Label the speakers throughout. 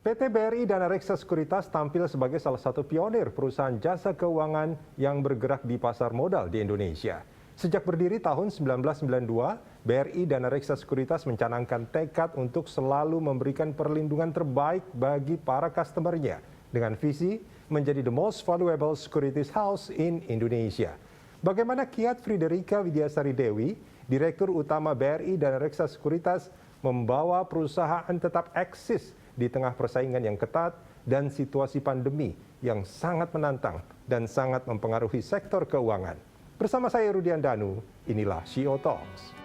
Speaker 1: PT BRI Dana Reksa Sekuritas tampil sebagai salah satu pionir perusahaan jasa keuangan yang bergerak di pasar modal di Indonesia. Sejak berdiri tahun 1992, BRI Dana Reksa Sekuritas mencanangkan tekad untuk selalu memberikan perlindungan terbaik bagi para customer-nya dengan visi menjadi the most valuable securities house in Indonesia. Bagaimana kiat Friederika Widiasari Dewi, Direktur Utama BRI Dana Reksa Sekuritas, membawa perusahaan tetap eksis di tengah persaingan yang ketat dan situasi pandemi yang sangat menantang dan sangat mempengaruhi sektor keuangan. Bersama saya Rudian Danu, inilah CEO Talks.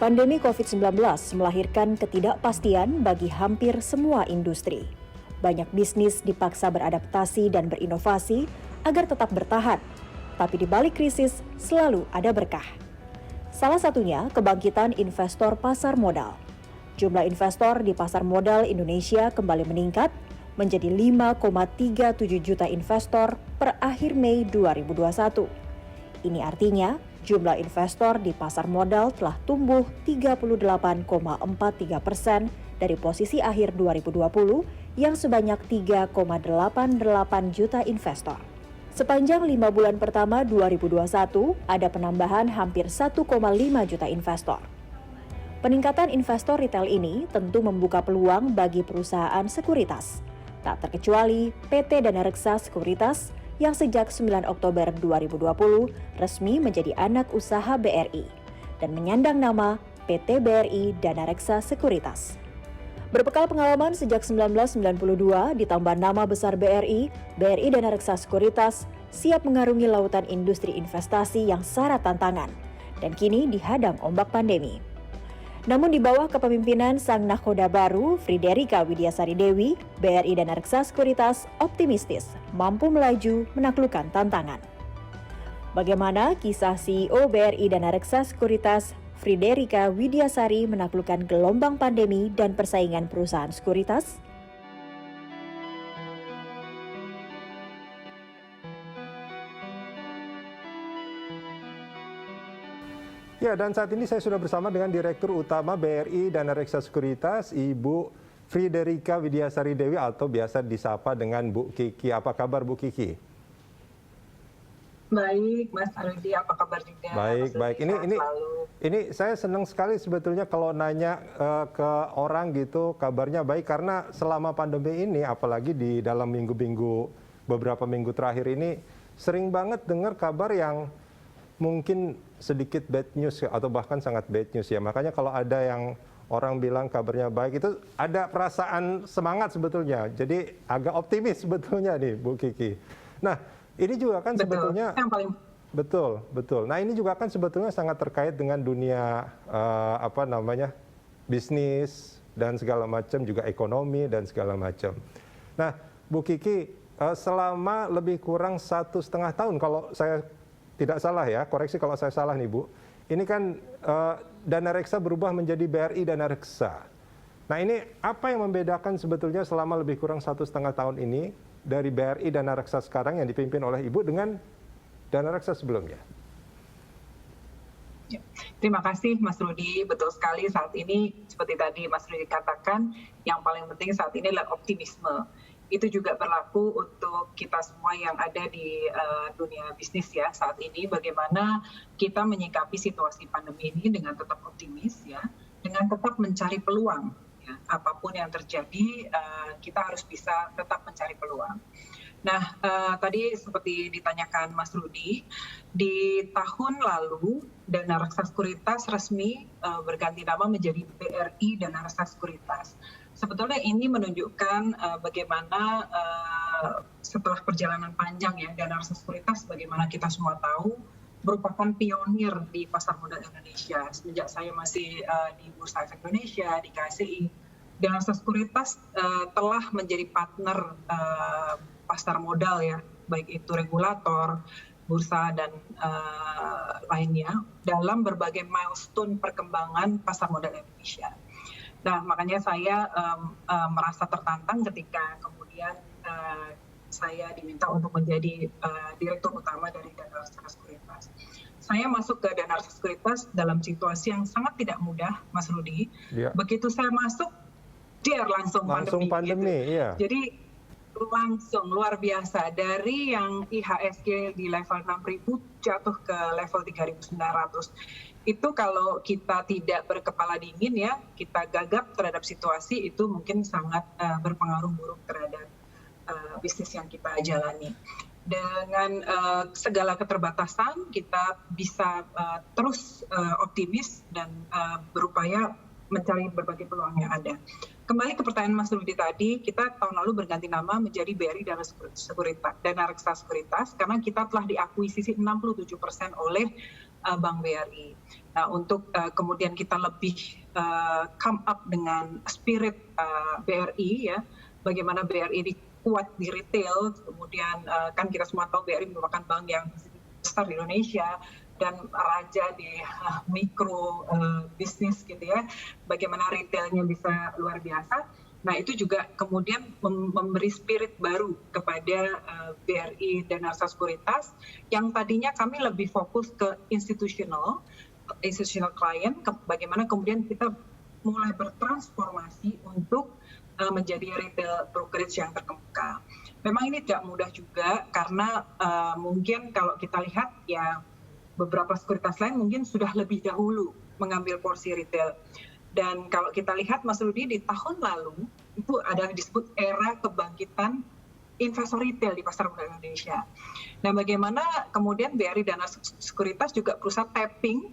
Speaker 2: Pandemi COVID-19 melahirkan ketidakpastian bagi hampir semua industri. Banyak bisnis dipaksa beradaptasi dan berinovasi agar tetap bertahan. Tapi di balik krisis selalu ada berkah. Salah satunya kebangkitan investor pasar modal. Jumlah investor di pasar modal Indonesia kembali meningkat menjadi 5,37 juta investor per akhir Mei 2021. Ini artinya jumlah investor di pasar modal telah tumbuh 38,43% dari posisi akhir 2020 yang sebanyak 3,88 juta investor. Sepanjang 5 bulan pertama 2021, ada penambahan hampir 1,5 juta investor. Peningkatan investor retail ini tentu membuka peluang bagi perusahaan sekuritas. Tak terkecuali PT Dana Reksa Sekuritas yang sejak 9 Oktober 2020 resmi menjadi anak usaha BRI dan menyandang nama PT BRI Dana Reksa Sekuritas. Berbekal pengalaman sejak 1992 ditambah nama besar BRI, BRI Dana Reksa Sekuritas siap mengarungi lautan industri investasi yang syarat tantangan dan kini dihadang ombak pandemi. Namun di bawah kepemimpinan sang nahkoda baru, Friederika Widiasari Dewi, BRI Dana Reksa Sekuritas optimistis mampu melaju menaklukkan tantangan. Bagaimana kisah CEO BRI Dana Reksa Sekuritas Friederika Widiasari menaklukkan gelombang pandemi dan persaingan perusahaan sekuritas?
Speaker 1: Ya, dan saat ini saya sudah bersama dengan Direktur Utama BRI Dana Reksa Sekuritas, Ibu Friederika Widiasari Dewi atau biasa disapa dengan Bu Kiki. Apa kabar Bu Kiki?
Speaker 3: Baik, Mas Arudi, apa kabar juga?
Speaker 1: Baik. Ini saya senang sekali sebetulnya kalau nanya ke orang gitu kabarnya baik, karena selama pandemi ini, apalagi di dalam beberapa minggu terakhir ini, sering banget dengar kabar yang mungkin sedikit bad news atau bahkan sangat bad news ya. Makanya kalau ada yang orang bilang kabarnya baik, itu ada perasaan semangat sebetulnya. Jadi agak optimis sebetulnya nih Bu Kiki. Nah, ini juga kan sebetulnya betul. Nah, ini juga kan sebetulnya sangat terkait dengan dunia bisnis dan segala macam, juga ekonomi dan segala macam. Nah, Bu Kiki, selama lebih kurang 1,5 tahun, kalau saya tidak salah ya, koreksi kalau saya salah nih Bu. Ini kan Dana Reksa berubah menjadi BRI Dana Reksa. Nah, ini apa yang membedakan sebetulnya selama lebih kurang 1,5 tahun ini dari BRI Dana Reksa sekarang yang dipimpin oleh Ibu dengan Dana Reksa sebelumnya?
Speaker 3: Ya, terima kasih Mas Rudi, betul sekali saat ini seperti tadi Mas Rudi katakan, yang paling penting saat ini adalah optimisme. Itu juga berlaku untuk kita semua yang ada di dunia bisnis ya saat ini, bagaimana kita menyikapi situasi pandemi ini dengan tetap optimis ya, dengan tetap mencari peluang. Ya, apapun yang terjadi, kita harus bisa tetap mencari peluang. Nah, tadi seperti ditanyakan Mas Rudi, di tahun lalu Dana Reksa Sekuritas resmi berganti nama menjadi BRI Dana Reksa Sekuritas. Sebetulnya ini menunjukkan bagaimana setelah perjalanan panjang ya, Dana Reksa Sekuritas bagaimana kita semua tahu merupakan pionir di pasar modal Indonesia. Semenjak saya masih di Bursa Efek Indonesia, di KSI, Dana Reksa Sekuritas telah menjadi partner pasar modal ya, baik itu regulator, bursa dan lainnya dalam berbagai milestone perkembangan pasar modal Indonesia. Nah, makanya saya merasa tertantang ketika kemudian saya diminta untuk menjadi direktur utama dari Dana Reksa Sekuritas. Saya masuk ke Dana Reksa Sekuritas dalam situasi yang sangat tidak mudah, Mas Rudi.
Speaker 1: Ya.
Speaker 3: Begitu saya masuk, langsung pandemi.
Speaker 1: Gitu. Iya.
Speaker 3: Jadi langsung luar biasa, dari yang IHSG di level 6.000 jatuh ke level 3.900. Itu kalau kita tidak berkepala dingin ya, kita gagap terhadap situasi, itu mungkin sangat berpengaruh buruk terhadap bisnis yang kita jalani. Dengan segala keterbatasan, kita bisa terus optimis dan berupaya mencari berbagai peluang yang ada. Kembali ke pertanyaan Mas Rudi tadi, kita tahun lalu berganti nama menjadi BRI Dana Reksa Sekuritas, karena kita telah diakuisisi 67% oleh Bank BRI. Nah, untuk kemudian kita lebih come up dengan spirit BRI ya, bagaimana BRI ini kuat di retail, kemudian kan kita semua tahu BRI merupakan bank yang besar di Indonesia dan raja di mikro bisnis gitu ya, bagaimana retailnya bisa luar biasa. Nah, itu juga kemudian memberi spirit baru kepada BRI Dana Reksa Sekuritas yang tadinya kami lebih fokus ke institutional client, bagaimana kemudian kita mulai bertransformasi untuk menjadi retail brokerage yang terkemuka. Memang ini tidak mudah juga karena mungkin kalau kita lihat ya beberapa sekuritas lain mungkin sudah lebih dahulu mengambil porsi retail. Dan kalau kita lihat Mas Rudi, di tahun lalu itu ada disebut era kebangkitan investor retail di pasar modal Indonesia. Nah, bagaimana kemudian BRI Dana Sekuritas juga berusaha tapping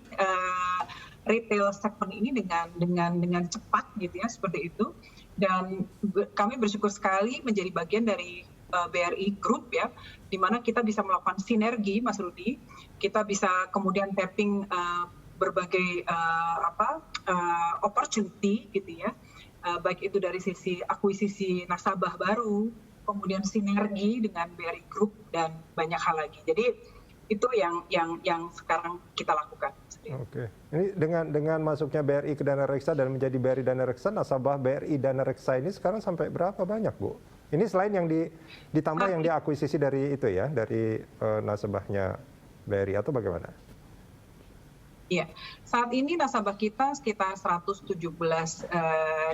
Speaker 3: retail segment ini dengan cepat gitu ya, seperti itu. Dan kami bersyukur sekali menjadi bagian dari BRI Group ya, di mana kita bisa melakukan sinergi, Mas Rudi. Kita bisa kemudian tapping berbagai opportunity gitu ya, baik itu dari sisi akuisisi nasabah baru, kemudian sinergi dengan BRI Group dan banyak hal lagi. Jadi itu yang sekarang kita lakukan.
Speaker 1: Oke, ini dengan masuknya BRI ke Dana Reksa dan menjadi BRI Dana Reksa, nasabah BRI Dana Reksa ini sekarang sampai berapa banyak, Bu? Ini selain yang ditambah yang diakuisisi dari itu ya, dari nasabahnya BRI atau bagaimana?
Speaker 3: Iya, saat ini nasabah kita sekitar 117.000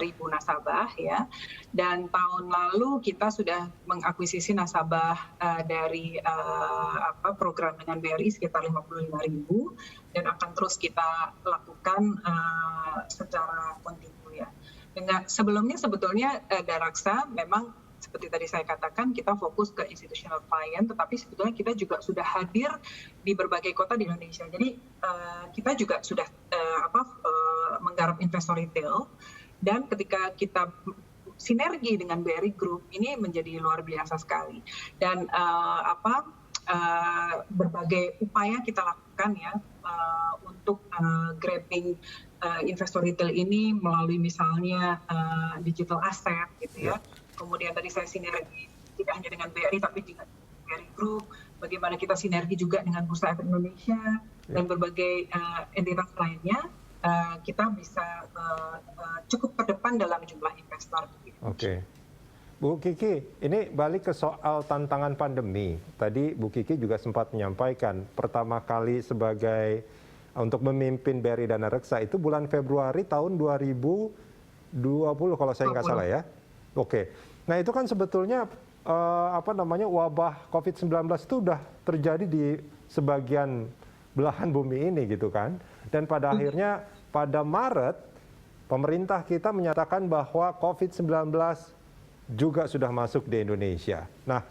Speaker 3: nasabah ya, dan tahun lalu kita sudah mengakuisisi nasabah dari program dengan BRI sekitar 55.000 dan akan terus kita lakukan secara kontinu ya. Sebelumnya sebetulnya Dana Reksa memang seperti tadi saya katakan, kita fokus ke institutional client, tetapi sebetulnya kita juga sudah hadir di berbagai kota di Indonesia. Jadi kita juga sudah menggarap investor retail, dan ketika kita sinergi dengan BRI Group ini menjadi luar biasa sekali. Dan berbagai upaya kita lakukan ya untuk grabbing investor retail ini melalui misalnya digital asset gitu ya. Kemudian tadi saya sinergi tidak hanya dengan BRI tapi juga BRI Group, bagaimana kita sinergi juga dengan Bursa Efek Indonesia dan berbagai entitas lainnya, kita bisa cukup terdepan dalam jumlah investor.
Speaker 1: Oke. Bu Kiki, ini balik ke soal tantangan pandemi. Tadi Bu Kiki juga sempat menyampaikan pertama kali untuk memimpin BRI Dana Reksa itu bulan Februari tahun 2020 kalau saya nggak salah ya. Oke, nah itu kan sebetulnya wabah COVID-19 itu udah terjadi di sebagian belahan bumi ini gitu kan. Dan pada akhirnya pada Maret pemerintah kita menyatakan bahwa COVID-19 juga sudah masuk di Indonesia. Nah,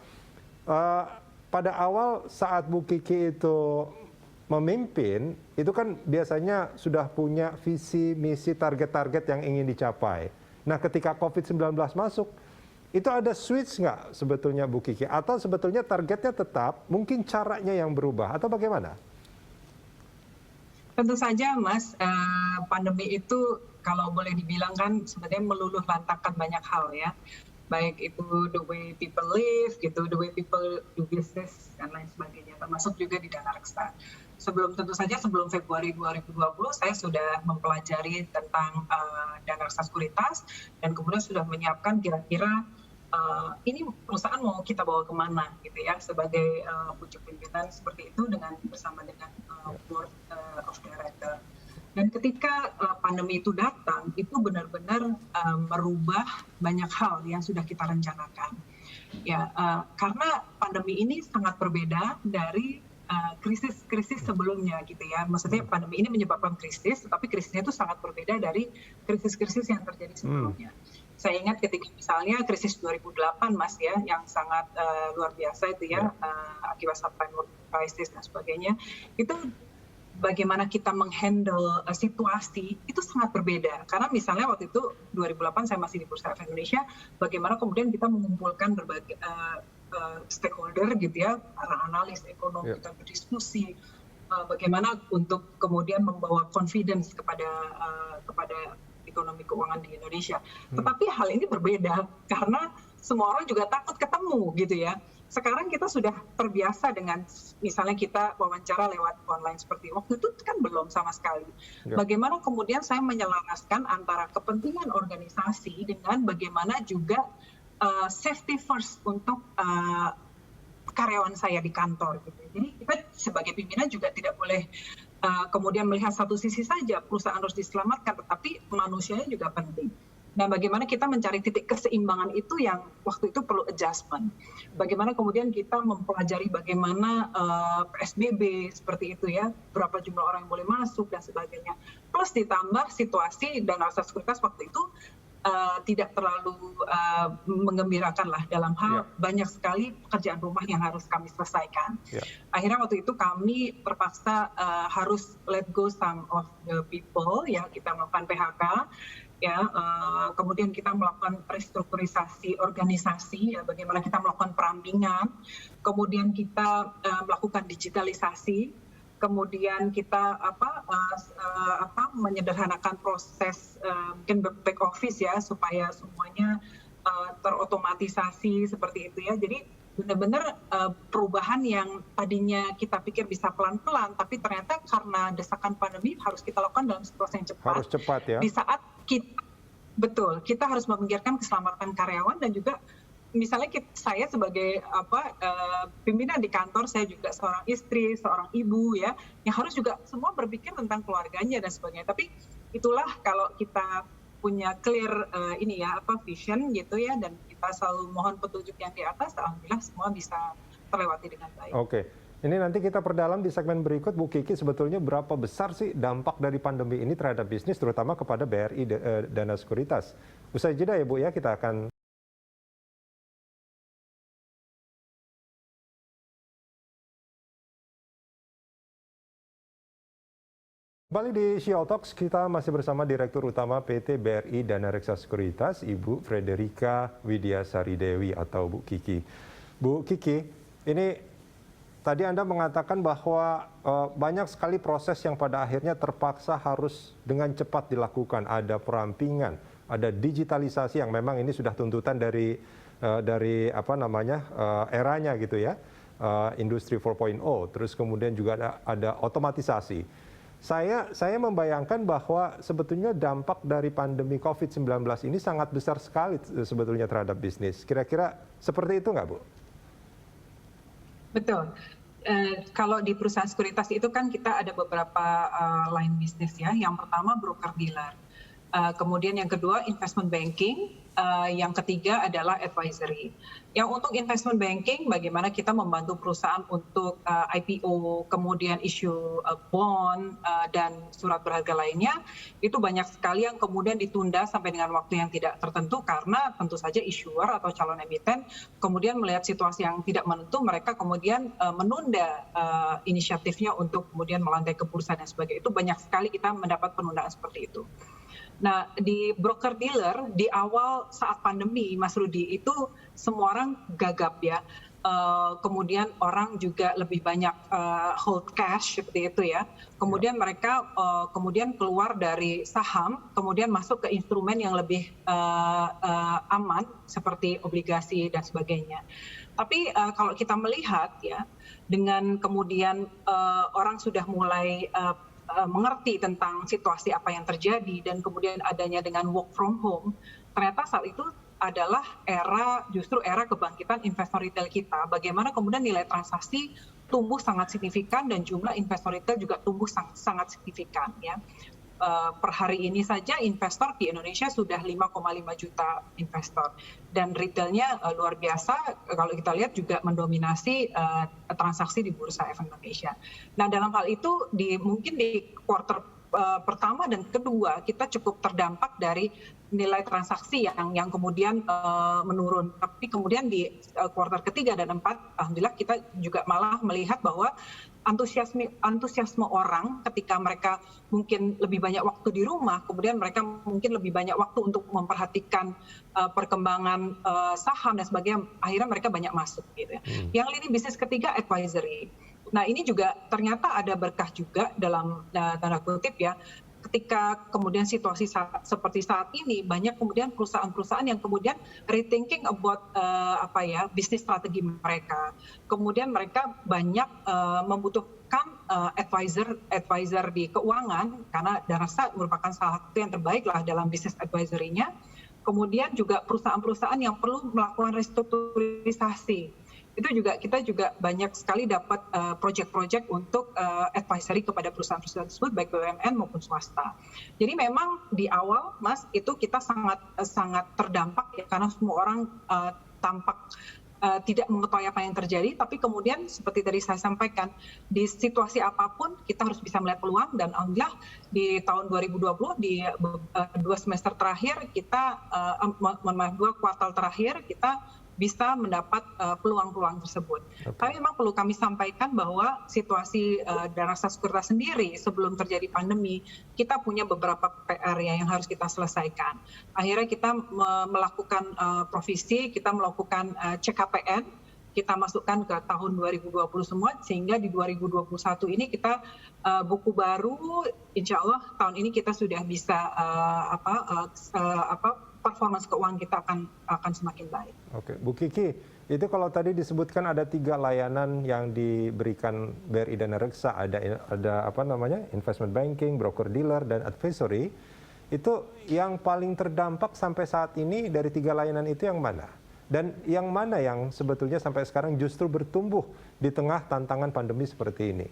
Speaker 1: pada awal saat Bu Kiki itu memimpin, itu kan biasanya sudah punya visi, misi, target-target yang ingin dicapai. Nah, ketika COVID-19 masuk, itu ada switch nggak sebetulnya Bu Kiki? Atau sebetulnya targetnya tetap, mungkin caranya yang berubah, atau bagaimana?
Speaker 3: Tentu saja, Mas, pandemi itu kalau boleh dibilang kan sebenarnya meluluh lantakan banyak hal ya. Baik itu the way people live, gitu, the way people do business, dan lain sebagainya, termasuk juga di Dana Reksa. Tentu saja sebelum Februari 2020 saya sudah mempelajari tentang Dana Reksa Sekuritas dan kemudian sudah menyiapkan kira-kira ini perusahaan mau kita bawa kemana gitu ya, sebagai pucuk pimpinan seperti itu bersama dengan board of director. Dan ketika pandemi itu datang, itu benar-benar merubah banyak hal yang sudah kita rencanakan. Ya, karena pandemi ini sangat berbeda dari krisis-krisis sebelumnya gitu ya. Maksudnya pandemi ini menyebabkan krisis, tetapi krisisnya itu sangat berbeda dari krisis-krisis yang terjadi sebelumnya. Saya ingat ketika misalnya krisis 2008 Mas ya, yang sangat luar biasa itu ya, akibat subprime crisis dan sebagainya, itu bagaimana kita menghandle situasi itu sangat berbeda. Karena misalnya waktu itu 2008 saya masih di Bursa Efek Indonesia, bagaimana kemudian kita mengumpulkan berbagai stakeholder gitu ya, para analis ekonomi, kita berdiskusi bagaimana untuk kemudian membawa confidence kepada ekonomi keuangan di Indonesia. Tetapi hal ini berbeda karena semua orang juga takut ketemu gitu ya. Sekarang kita sudah terbiasa dengan misalnya kita wawancara lewat online seperti waktu itu kan belum sama sekali. Bagaimana kemudian saya menyelaraskan antara kepentingan organisasi dengan bagaimana juga safety first untuk karyawan saya di kantor gitu. Jadi kita sebagai pimpinan juga tidak boleh kemudian melihat satu sisi saja, perusahaan harus diselamatkan, tetapi manusianya juga penting. Nah, bagaimana kita mencari titik keseimbangan itu yang waktu itu perlu adjustment. Bagaimana kemudian kita mempelajari bagaimana PSBB seperti itu ya, berapa jumlah orang yang boleh masuk dan sebagainya. Plus ditambah situasi dan rasa sekuritas waktu itu tidak terlalu menggembirakan lah dalam hal banyak sekali pekerjaan rumah yang harus kami selesaikan. Akhirnya waktu itu kami terpaksa harus let go some of the people, ya kita melakukan PHK, ya kemudian kita melakukan restrukturisasi organisasi, ya bagaimana kita melakukan perampingan, kemudian kita melakukan digitalisasi. Kemudian kita menyederhanakan proses mungkin back office ya supaya semuanya terotomatisasi seperti itu ya. Jadi benar-benar perubahan yang tadinya kita pikir bisa pelan-pelan, tapi ternyata karena desakan pandemi harus kita lakukan dalam situasi yang cepat.
Speaker 1: Harus cepat ya.
Speaker 3: Di saat kita harus memikirkan keselamatan karyawan dan juga misalnya saya sebagai pimpinan di kantor, saya juga seorang istri, seorang ibu ya, yang harus juga semua berpikir tentang keluarganya dan sebagainya. Tapi itulah kalau kita punya clear vision gitu ya, dan kita selalu mohon petunjuk yang di atas, alhamdulillah semua bisa terlewati dengan baik.
Speaker 1: Oke. Ini nanti kita perdalam di segmen berikut, Bu Kiki, sebetulnya berapa besar sih dampak dari pandemi ini terhadap bisnis, terutama kepada BRI Dana Sekuritas. Usai jeda ya Bu ya, kita akan kembali di Shield Talks. Kita masih bersama Direktur Utama PT BRI Dana Reksa Sekuritas, Ibu Frederika Widiasari Dewi atau Bu Kiki. Bu Kiki, ini tadi Anda mengatakan bahwa banyak sekali proses yang pada akhirnya terpaksa harus dengan cepat dilakukan. Ada perampingan, ada digitalisasi yang memang ini sudah tuntutan dari eranya gitu ya, industri 4.0. Terus kemudian juga ada otomatisasi. Saya membayangkan bahwa sebetulnya dampak dari pandemi COVID-19 ini sangat besar sekali sebetulnya terhadap bisnis. Kira-kira seperti itu nggak, Bu?
Speaker 3: Betul. Kalau di perusahaan sekuritas itu kan kita ada beberapa line bisnis ya. Yang pertama broker dealer. Kemudian yang kedua investment banking. Yang ketiga adalah advisory. Yang untuk investment banking, bagaimana kita membantu perusahaan untuk IPO, kemudian issue bond dan surat berharga lainnya, itu banyak sekali yang kemudian ditunda sampai dengan waktu yang tidak tertentu karena tentu saja issuer atau calon emiten kemudian melihat situasi yang tidak menentu, mereka kemudian menunda inisiatifnya untuk kemudian melantai ke bursa dan sebagainya. Itu banyak sekali kita mendapat penundaan seperti itu. Nah, di broker dealer di awal saat pandemi, Mas Rudi, itu semua orang gagap ya. Kemudian orang juga lebih banyak hold cash seperti itu ya. Kemudian mereka kemudian keluar dari saham, kemudian masuk ke instrumen yang lebih aman seperti obligasi dan sebagainya. Tapi kalau kita melihat ya, dengan kemudian orang sudah mulai mengerti tentang situasi apa yang terjadi dan kemudian adanya dengan work from home, ternyata saat itu adalah justru era kebangkitan investor retail kita. Bagaimana kemudian nilai transaksi tumbuh sangat signifikan dan jumlah investor retail juga tumbuh sangat signifikan ya. Per hari ini saja investor di Indonesia sudah 5,5 juta investor dan retailnya luar biasa kalau kita lihat juga mendominasi transaksi di Bursa Efek Indonesia. Nah dalam hal itu mungkin di kuartal pertama dan kedua kita cukup terdampak dari nilai transaksi yang kemudian menurun. Tapi kemudian di kuartal ketiga dan keempat, alhamdulillah kita juga malah melihat bahwa antusiasme orang ketika mereka mungkin lebih banyak waktu di rumah, kemudian mereka mungkin lebih banyak waktu untuk memperhatikan perkembangan saham dan sebagainya, akhirnya mereka banyak masuk gitu ya. Yang lini bisnis ketiga advisory. Nah ini juga ternyata ada berkah juga dalam tanda kutip ya. Ketika kemudian situasi seperti saat ini banyak kemudian perusahaan-perusahaan yang kemudian rethinking about bisnis strategi mereka. Kemudian mereka banyak membutuhkan advisor di keuangan karena Danarsa merupakan salah satu yang terbaik lah dalam bisnis advisory-nya. Kemudian juga perusahaan-perusahaan yang perlu melakukan restrukturisasi. Kita juga banyak sekali dapat proyek-proyek untuk advisory kepada perusahaan-perusahaan tersebut baik BUMN maupun swasta. Jadi memang di awal Mas itu kita sangat terdampak ya karena semua orang tampak tidak mengetahui apa yang terjadi, tapi kemudian seperti tadi saya sampaikan di situasi apapun kita harus bisa melihat peluang dan alhamdulillah di tahun 2020 di 2 semester terakhir kita 2 kuartal terakhir kita bisa mendapat peluang-peluang tersebut. Tapi memang perlu kami sampaikan bahwa situasi Danarsa Sekuritas sendiri sebelum terjadi pandemi, kita punya beberapa PR yang harus kita selesaikan. Akhirnya kita melakukan provisi, kita melakukan CKPN, kita masukkan ke tahun 2020 semua, sehingga di 2021 ini kita buku baru, insya Allah tahun ini kita sudah bisa performance keuangan kita akan semakin baik.
Speaker 1: Oke, Bu Kiki, itu kalau tadi disebutkan ada 3 layanan yang diberikan BRI Danareksa, ada investment banking, broker dealer, dan advisory. Itu yang paling terdampak sampai saat ini dari 3 layanan itu yang mana? Dan yang mana yang sebetulnya sampai sekarang justru bertumbuh di tengah tantangan pandemi seperti ini?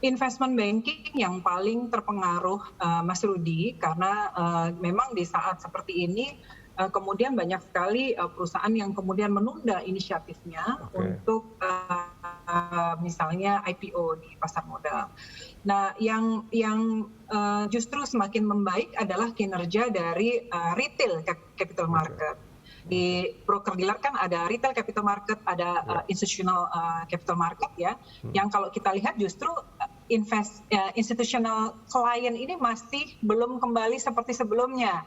Speaker 3: Investment banking yang paling terpengaruh Mas Rudi karena memang di saat seperti ini kemudian banyak sekali perusahaan yang kemudian menunda inisiatifnya untuk misalnya IPO di pasar modal. Nah, yang justru semakin membaik adalah kinerja dari retail capital market. Di broker dealer kan ada retail capital market, ada institutional capital market ya. Yang kalau kita lihat justru institutional client ini masih belum kembali seperti sebelumnya,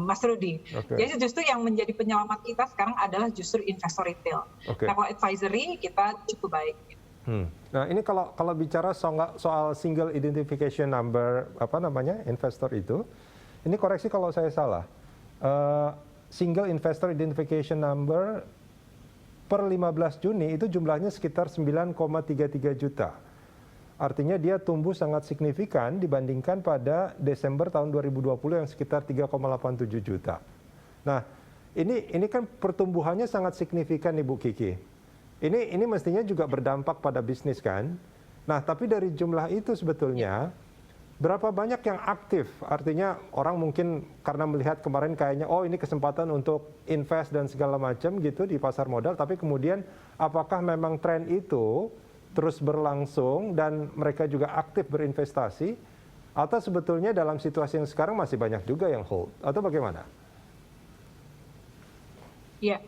Speaker 3: Mas Rudi. Jadi justru yang menjadi penyelamat kita sekarang adalah justru investor retail. Nah, kalau advisory kita cukup baik.
Speaker 1: Nah ini kalau bicara soal single identification number investor itu, ini koreksi kalau saya salah. Single Investor Identification Number per 15 Juni itu jumlahnya sekitar 9,33 juta. Artinya dia tumbuh sangat signifikan dibandingkan pada Desember tahun 2020 yang sekitar 3,87 juta. Nah, ini kan pertumbuhannya sangat signifikan nih Bu Kiki. Ini mestinya juga berdampak pada bisnis kan? Nah, tapi dari jumlah itu sebetulnya berapa banyak yang aktif? Artinya orang mungkin karena melihat kemarin kayaknya ini kesempatan untuk invest dan segala macam gitu di pasar modal, tapi kemudian apakah memang tren itu terus berlangsung dan mereka juga aktif berinvestasi atau sebetulnya dalam situasi yang sekarang masih banyak juga yang hold atau bagaimana?
Speaker 3: Ya.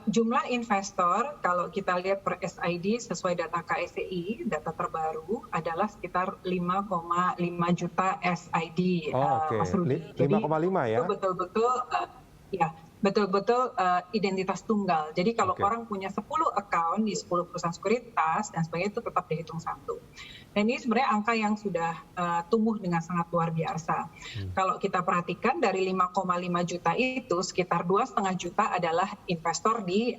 Speaker 3: Jumlah investor kalau kita lihat per SID sesuai data KSEI, data terbaru adalah sekitar 5,5 juta SID.
Speaker 1: Mas Rudi. 5,5 ya? Betul-betul identitas tunggal. Jadi kalau orang punya 10 account di 10 perusahaan sekuritas dan sebagainya itu tetap dihitung satu. Dan ini sebenarnya angka yang sudah tumbuh dengan sangat luar biasa. Kalau kita perhatikan dari 5,5 juta itu sekitar 2,5 juta adalah investor di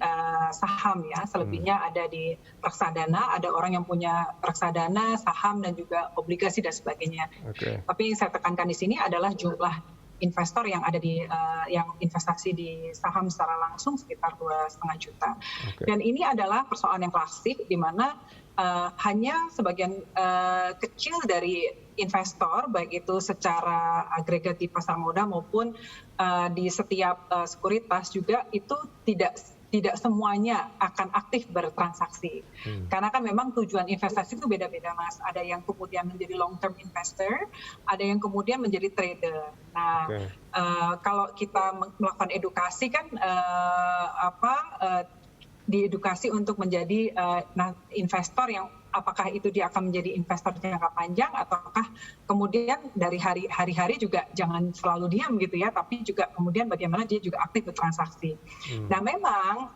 Speaker 1: saham ya. Selebihnya ada di reksadana, ada orang yang punya reksadana, saham dan juga obligasi dan sebagainya. Tapi yang saya tekankan di sini adalah jumlah
Speaker 3: investor yang ada di yang investasi di saham secara langsung sekitar 2,5 juta. Dan ini adalah persoalan yang klasik di mana hanya sebagian kecil dari investor, baik itu secara agregat di pasar modal maupun di setiap sekuritas juga itu tidak semuanya akan aktif bertransaksi. Karena kan memang tujuan investasi itu beda-beda, Mas. Ada yang kemudian menjadi long term investor, ada yang kemudian menjadi trader. Nah, kalau kita melakukan edukasi kan diedukasi untuk menjadi investor yang apakah itu dia akan menjadi investor jangka panjang ataukah kemudian dari hari-hari juga jangan selalu diam gitu ya, tapi juga kemudian bagaimana dia juga aktif bertransaksi. Nah memang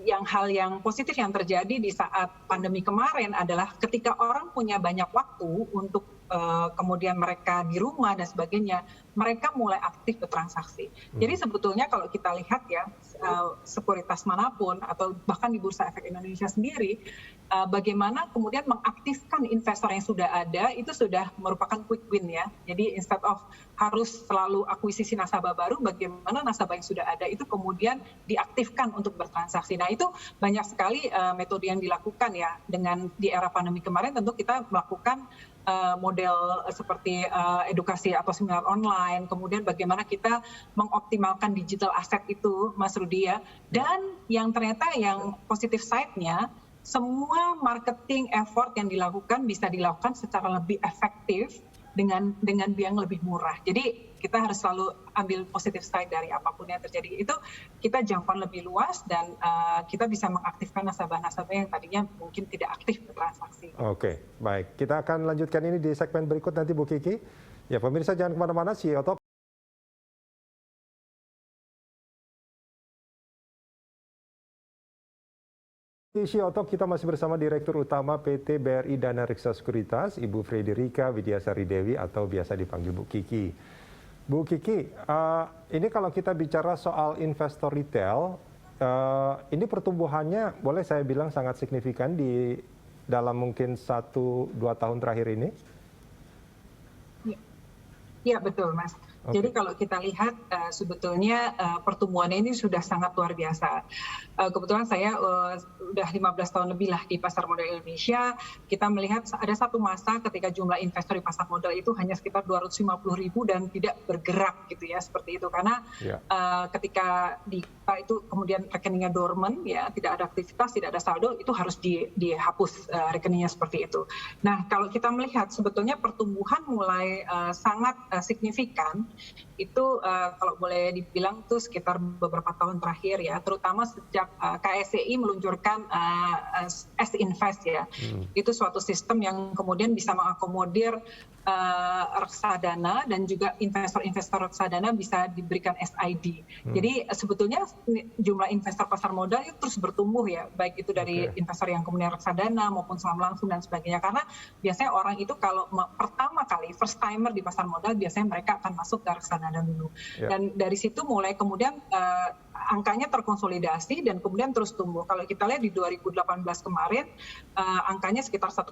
Speaker 3: hal yang positif yang terjadi di saat pandemi kemarin adalah ketika orang punya banyak waktu untuk kemudian mereka di rumah dan sebagainya, mereka mulai aktif bertransaksi. Jadi sebetulnya kalau kita lihat ya, sekuritas manapun atau bahkan di Bursa Efek Indonesia sendiri, bagaimana kemudian mengaktifkan investor yang sudah ada, itu sudah merupakan quick win ya. Jadi instead of harus selalu akuisisi nasabah baru, bagaimana nasabah yang sudah ada itu kemudian diaktifkan untuk bertransaksi. Nah itu banyak sekali metode yang dilakukan ya. Dengan di era pandemi kemarin tentu kita melakukan model seperti edukasi atau seminar online, kemudian bagaimana kita mengoptimalkan digital asset itu, Mas Rudi ya. Dan yang ternyata yang positif side-nya, semua marketing effort yang dilakukan bisa dilakukan secara lebih efektif dengan biaya yang lebih murah. Jadi kita harus selalu ambil positif side dari apapun yang terjadi. Itu kita jangkauan lebih luas dan kita bisa mengaktifkan nasabah-nasabah yang tadinya mungkin tidak aktif bertransaksi.
Speaker 1: Oke, baik. Kita akan lanjutkan ini di segmen berikut nanti Bu Kiki. Ya pemirsa jangan kemana-mana, CEO Talk. Di CEO Talk kita masih bersama Direktur Utama PT BRI Dana Reksa Sekuritas, Ibu Frederika Widiasari Dewi atau biasa dipanggil Bu Kiki. Bu Kiki, ini kalau kita bicara soal investor retail, ini pertumbuhannya boleh saya bilang sangat signifikan di dalam mungkin 1-2 tahun terakhir ini?
Speaker 3: Ya betul Mas. Jadi kalau kita lihat sebetulnya pertumbuhannya ini sudah sangat luar biasa. Kebetulan saya sudah 15 tahun lebih lah di pasar modal Indonesia. Kita melihat ada satu masa ketika jumlah investor di pasar modal itu hanya sekitar 250.000 dan tidak bergerak gitu ya, seperti itu. Karena ketika itu kemudian rekeningnya dormant ya, tidak ada aktivitas, tidak ada saldo, itu harus dihapus rekeningnya seperti itu. Nah kalau kita melihat sebetulnya pertumbuhan mulai sangat signifikan itu kalau boleh dibilang itu sekitar beberapa tahun terakhir ya, terutama sejak KSCI meluncurkan S-Invest ya. Itu suatu sistem yang kemudian bisa mengakomodir reksadana dan juga investor-investor reksadana bisa diberikan SID. Jadi sebetulnya jumlah investor pasar modal itu terus bertumbuh ya, baik itu dari investor yang kemudian reksadana maupun saham langsung dan sebagainya. Karena biasanya orang itu kalau pertama kali first timer di pasar modal biasanya mereka akan masuk ke reksadana dulu. Dan dari situ mulai kemudian angkanya terkonsolidasi dan kemudian terus tumbuh. Kalau kita lihat di 2018 kemarin angkanya sekitar 1,6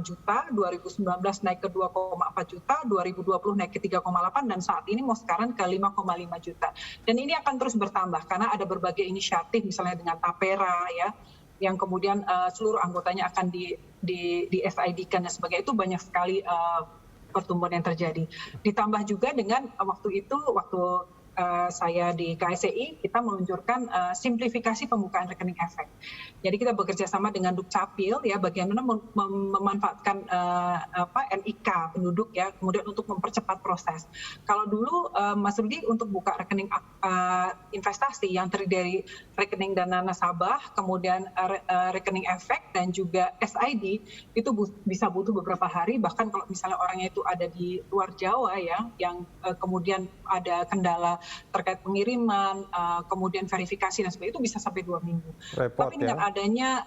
Speaker 3: juta, 2019 naik ke 2,4 juta, 2020 naik ke 3,8 dan saat ini mau sekarang ke 5,5 juta. Dan ini akan terus bertambah karena ada berbagai inisiatif misalnya dengan Tapera ya, yang kemudian seluruh anggotanya akan di SID-kan dan sebagainya. Itu banyak sekali pertumbuhan yang terjadi. Ditambah juga dengan waktu saya di KSCI, kita meluncurkan simplifikasi pembukaan rekening efek. Jadi kita bekerja sama dengan Dukcapil ya, bagaimana memanfaatkan NIK penduduk ya, kemudian untuk mempercepat proses. Kalau dulu Mas Rudi untuk buka rekening investasi yang terdiri dari rekening dana nasabah, kemudian rekening efek dan juga SID itu bisa butuh beberapa hari, bahkan kalau misalnya orangnya itu ada di luar Jawa ya, yang kemudian ada kendala terkait pengiriman, kemudian verifikasi dan sebagainya itu bisa sampai 2 minggu.
Speaker 1: Repot,
Speaker 3: tapi dengan adanya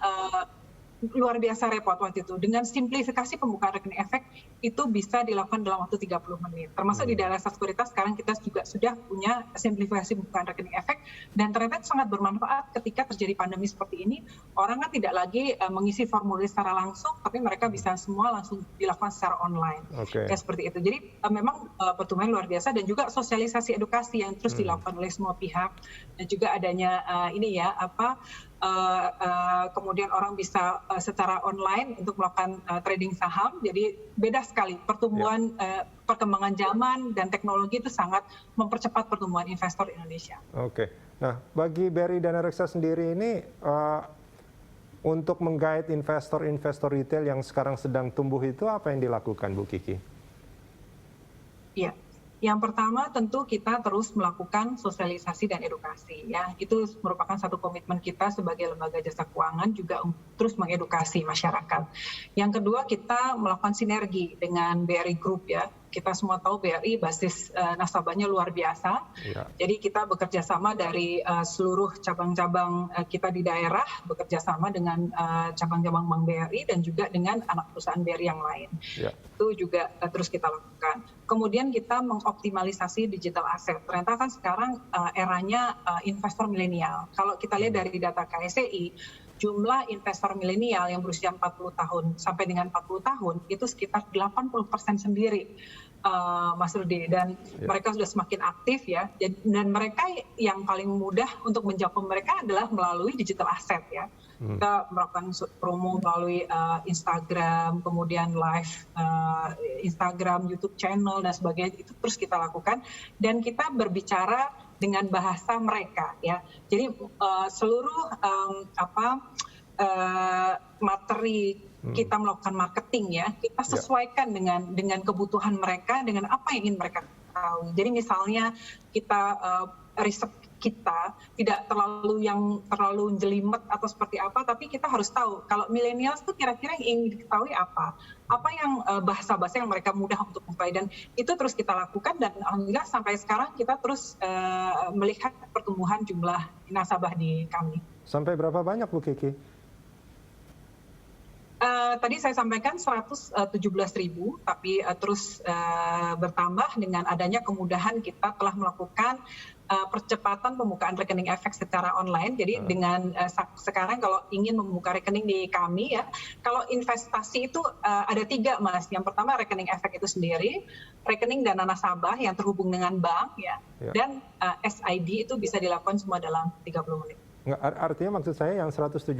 Speaker 3: luar biasa repot waktu itu. Dengan simplifikasi pembukaan rekening efek itu bisa dilakukan dalam waktu 30 menit. Termasuk di dalam sekuritas sekarang kita juga sudah punya simplifikasi pembukaan rekening efek dan ternyata sangat bermanfaat ketika terjadi pandemi seperti ini orang kan tidak lagi mengisi formulir secara langsung, tapi mereka bisa semua langsung dilakukan secara online. Kayak seperti itu. Jadi memang pertumbuhan luar biasa, dan juga sosialisasi edukasi yang terus dilakukan oleh semua pihak, dan juga adanya kemudian orang bisa secara online untuk melakukan trading saham. Jadi beda sekali pertumbuhan perkembangan zaman dan teknologi itu sangat mempercepat pertumbuhan investor Indonesia.
Speaker 1: Oke. Nah, bagi BRI Dana Reksa sendiri ini untuk menggait investor-investor retail yang sekarang sedang tumbuh itu apa yang dilakukan, Bu Kiki?
Speaker 3: Iya. Yang pertama tentu kita terus melakukan sosialisasi dan edukasi, ya. Itu merupakan satu komitmen kita sebagai lembaga jasa keuangan, juga terus mengedukasi masyarakat. Yang kedua, kita melakukan sinergi dengan BRI Group, ya. Kita semua tahu BRI basis nasabahnya luar biasa. Ya. Jadi kita bekerja sama dari seluruh cabang-cabang kita di daerah, bekerja sama dengan cabang-cabang Bank BRI dan juga dengan anak perusahaan BRI yang lain. Ya. Itu juga terus kita lakukan. Kemudian kita mengoptimalisasi digital asset. Ternyata kan sekarang eranya investor milenial. Kalau kita lihat dari data KSEI, jumlah investor milenial yang berusia 40 tahun sampai dengan 40 tahun itu sekitar 80% sendiri, Mas Rudi, dan mereka sudah semakin aktif, ya. Dan mereka yang paling mudah untuk menjangkau mereka adalah melalui digital asset, ya. Kita melakukan promo melalui Instagram, kemudian live Instagram, YouTube channel dan sebagainya, itu terus kita lakukan, dan kita berbicara dengan bahasa mereka, ya. Jadi seluruh materi kita melakukan marketing, ya, kita sesuaikan dengan kebutuhan mereka, dengan apa yang ingin mereka tahu. Jadi misalnya kita riset kita tidak terlalu jelimet atau seperti apa, tapi kita harus tahu kalau millennials itu kira-kira yang ingin diketahui apa yang bahasa-bahasa yang mereka mudah untuk mengetahui, dan itu terus kita lakukan, dan alhamdulillah sampai sekarang kita terus melihat pertumbuhan jumlah nasabah di kami.
Speaker 1: Sampai berapa banyak, Bu Kiki?
Speaker 3: Tadi saya sampaikan 117.000, tapi terus bertambah dengan adanya kemudahan kita telah melakukan percepatan pembukaan rekening efek secara online. Jadi dengan sekarang kalau ingin membuka rekening di kami, ya, kalau investasi itu ada 3, Mas. Yang pertama rekening efek itu sendiri, rekening dana nasabah yang terhubung dengan bank, ya, dan SID itu bisa dilakukan semua dalam 30 menit.
Speaker 1: Artinya maksud saya yang 117.000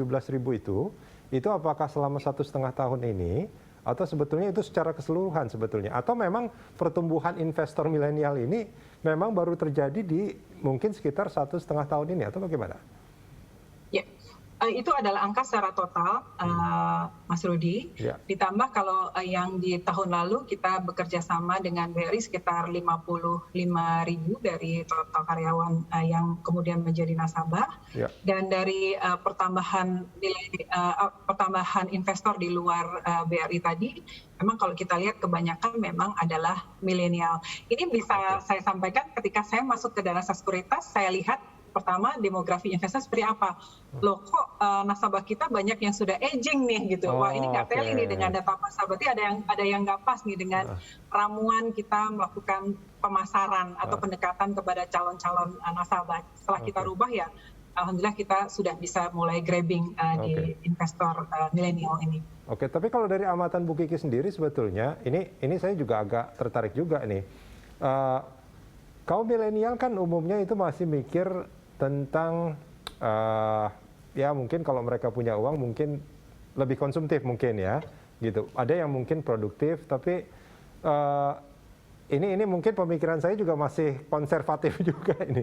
Speaker 1: itu apakah selama 1,5 tahun ini, atau sebetulnya itu secara keseluruhan sebetulnya, atau memang pertumbuhan investor milenial ini memang baru terjadi di mungkin sekitar 1,5 tahun ini, atau bagaimana?
Speaker 3: Ya, itu adalah angka secara total, Mas Rudi. Ya. Ditambah kalau yang di tahun lalu kita bekerja sama dengan BRI sekitar 55.000 dari total karyawan yang kemudian menjadi nasabah. Ya. Dan dari pertambahan investor di luar BRI tadi, memang kalau kita lihat kebanyakan memang adalah milenial. Ini bisa saya sampaikan ketika saya masuk ke Dana Sekuritas, saya lihat pertama demografi investasi seperti apa. Loh, kok nasabah kita banyak yang sudah aging nih, gitu. Wah, ini nggak teli nih dengan data pasar. Berarti ada yang nggak pas nih dengan ramuan kita melakukan pemasaran atau pendekatan kepada calon-calon nasabah. Setelah kita rubah, ya alhamdulillah kita sudah bisa mulai grabbing di investor milenial ini.
Speaker 1: Oke, tapi kalau dari amatan Bu Kiki sendiri sebetulnya, ini saya juga agak tertarik juga nih. Kaum milenial kan umumnya itu masih mikir tentang ya mungkin kalau mereka punya uang mungkin lebih konsumtif mungkin, ya, gitu. Ada yang mungkin produktif, tapi ini mungkin pemikiran saya juga masih konservatif juga ini.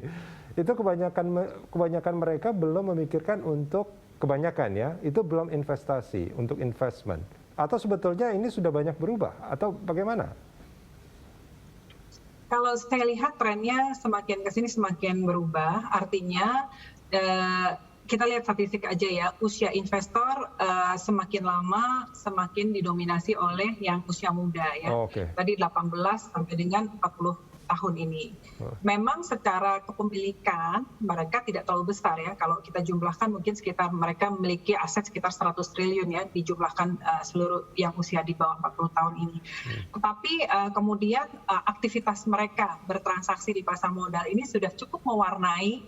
Speaker 1: Itu kebanyakan mereka belum memikirkan untuk kebanyakan, ya, itu belum investasi untuk investment. Atau sebetulnya ini sudah banyak berubah atau bagaimana?
Speaker 3: Kalau saya lihat trennya semakin ke sini semakin berubah, artinya kita lihat statistik aja, ya, usia investor semakin lama semakin didominasi oleh yang usia muda, ya. Tadi 18 sampai dengan 40 tahun ini. Memang secara kepemilikan mereka tidak terlalu besar, ya. Kalau kita jumlahkan mungkin sekitar mereka memiliki aset sekitar 100 triliun, ya, dijumlahkan seluruh yang usia di bawah 40 tahun ini. Tetapi kemudian aktivitas mereka bertransaksi di pasar modal ini sudah cukup mewarnai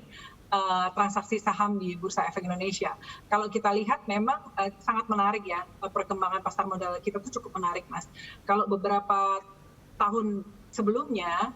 Speaker 3: transaksi saham di Bursa Efek Indonesia. Kalau kita lihat memang sangat menarik ya, perkembangan pasar modal kita itu cukup menarik, Mas. Kalau beberapa tahun sebelumnya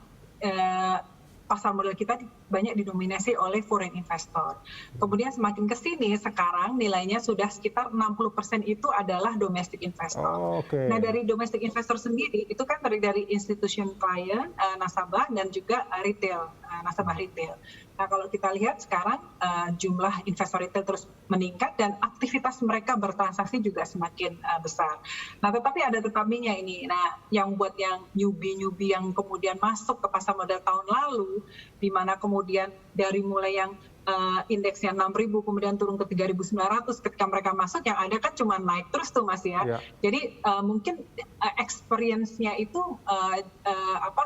Speaker 3: pasar modal kita banyak didominasi oleh foreign investor. Kemudian semakin ke sini sekarang nilainya sudah sekitar 60% itu adalah domestic investor. Nah, dari domestic investor sendiri itu kan dari institution client, nasabah dan juga retail, nasabah retail. Nah, kalau kita lihat sekarang jumlah investor retail terus meningkat dan aktivitas mereka bertransaksi juga semakin besar. Nah, tetapi ada tetapinya ini. Nah, yang buat yang newbie yang kemudian masuk ke pasar modal tahun lalu, di mana kemudian dari mulai yang indeksnya 6.000 kemudian turun ke 3.900 ketika mereka masuk, yang ada kan cuma naik terus tuh, Mas ya. Jadi mungkin experience-nya itu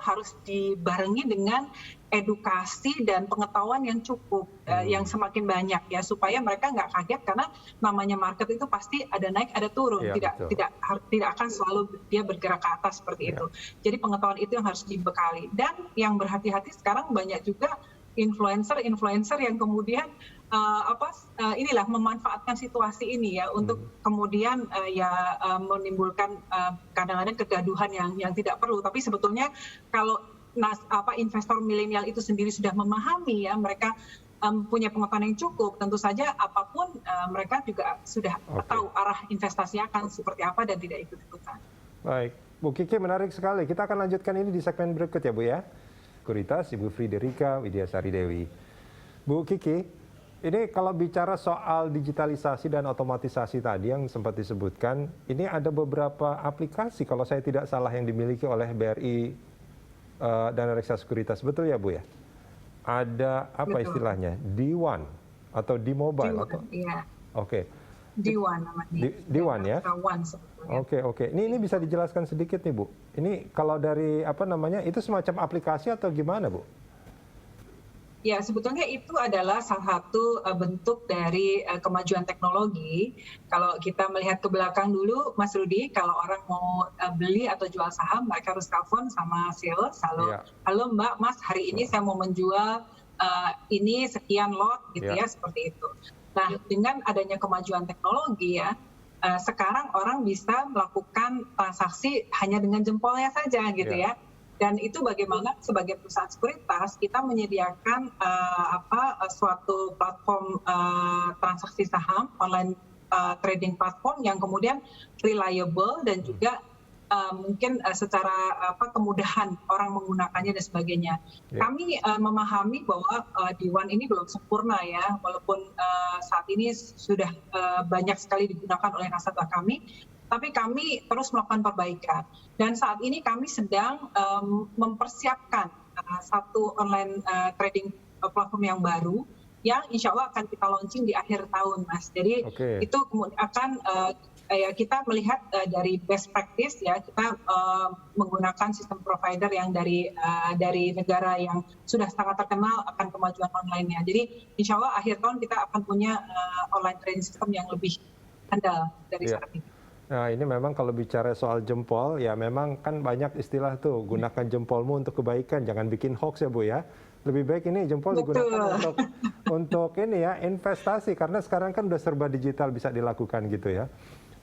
Speaker 3: harus dibarengi dengan edukasi dan pengetahuan yang cukup, yang semakin banyak ya, supaya mereka nggak kaget karena namanya market itu pasti ada naik ada turun, tidak akan selalu dia bergerak ke atas seperti itu. Jadi pengetahuan itu yang harus dibekali, dan yang berhati-hati sekarang banyak juga influencer yang kemudian inilah memanfaatkan situasi ini ya untuk kemudian menimbulkan kadang-kadang kegaduhan yang tidak perlu. Tapi sebetulnya kalau investor milenial itu sendiri sudah memahami ya, mereka punya pengetahuan yang cukup, tentu saja apapun mereka juga sudah tahu arah investasinya akan seperti apa dan tidak ikut-ikutan.
Speaker 1: Baik, Bu Kiki, menarik sekali. Kita akan lanjutkan ini di segmen berikut ya Bu ya. Sekuritas, Ibu Friederika Widiasari Dewi. Bu Kiki, ini kalau bicara soal digitalisasi dan otomatisasi tadi yang sempat disebutkan, ini ada beberapa aplikasi kalau saya tidak salah yang dimiliki oleh BRI Dana Reksa Sekuritas, betul ya Bu ya? Ada apa istilahnya? D1 atau D-Mobile?
Speaker 3: Iya.
Speaker 1: Oke.
Speaker 3: D1 namanya.
Speaker 1: D1 ya? Oke. Ini bisa dijelaskan sedikit nih Bu. Ini kalau dari itu semacam aplikasi atau gimana Bu?
Speaker 3: Ya, sebetulnya itu adalah salah satu bentuk dari kemajuan teknologi. Kalau kita melihat ke belakang dulu, Mas Rudi, kalau orang mau beli atau jual saham, mereka harus telepon sama sales. Halo Mbak, Mas, hari ini saya mau menjual ini sekian lot, gitu ya, seperti itu. Nah, dengan adanya kemajuan teknologi ya, sekarang orang bisa melakukan transaksi hanya dengan jempolnya saja, gitu ya. Dan itu bagaimana sebagai perusahaan sekuritas kita menyediakan suatu platform transaksi saham, online trading platform yang kemudian reliable dan juga mungkin secara kemudahan orang menggunakannya dan sebagainya. Kami memahami bahwa D1 ini belum sempurna ya, walaupun saat ini sudah banyak sekali digunakan oleh nasabah kami. Tapi kami terus melakukan perbaikan. Dan saat ini kami sedang mempersiapkan satu online trading platform yang baru, yang insya Allah akan kita launching di akhir tahun, Mas. Jadi itu akan kita melihat dari best practice ya, kita menggunakan sistem provider yang dari negara yang sudah sangat terkenal akan kemajuan online-nya. Jadi insya Allah akhir tahun kita akan punya online trading system yang lebih handal dari saat ini.
Speaker 1: Nah, ini memang kalau bicara soal jempol, ya memang kan banyak istilah tuh, gunakan jempolmu untuk kebaikan, jangan bikin hoax ya Bu ya. Lebih baik ini jempol digunakan untuk ini ya, investasi, karena sekarang kan udah serba digital bisa dilakukan gitu ya.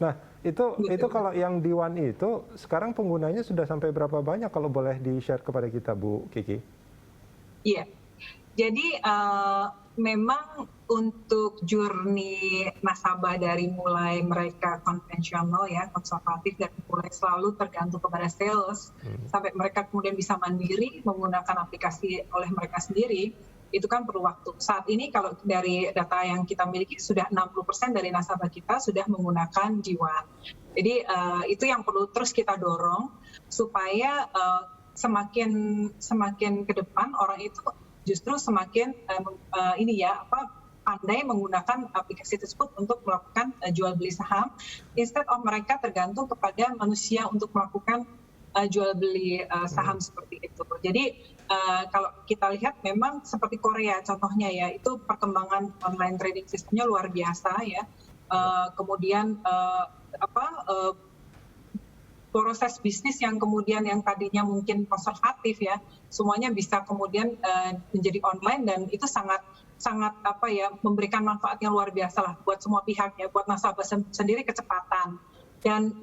Speaker 1: Nah, itu kalau yang D1 itu sekarang penggunanya sudah sampai berapa banyak kalau boleh di-share kepada kita Bu Kiki?
Speaker 3: Iya. Jadi memang untuk journey nasabah dari mulai mereka konvensional ya, konservatif, dan mulai selalu tergantung kepada sales sampai mereka kemudian bisa mandiri menggunakan aplikasi oleh mereka sendiri, itu kan perlu waktu. Saat ini kalau dari data yang kita miliki sudah 60% dari nasabah kita sudah menggunakan D1. Jadi itu yang perlu terus kita dorong supaya semakin ke depan orang itu justru semakin pandai menggunakan aplikasi tersebut untuk melakukan jual beli saham, instead of mereka tergantung kepada manusia untuk melakukan jual beli saham seperti itu. Jadi kalau kita lihat memang seperti Korea contohnya ya, itu perkembangan online trading sistemnya luar biasa ya. Kemudian proses bisnis yang kemudian yang tadinya mungkin konservatif ya, semuanya bisa kemudian menjadi online, dan itu sangat sangat memberikan manfaat yang luar biasa lah buat semua pihak ya, buat nasabah sendiri kecepatan dan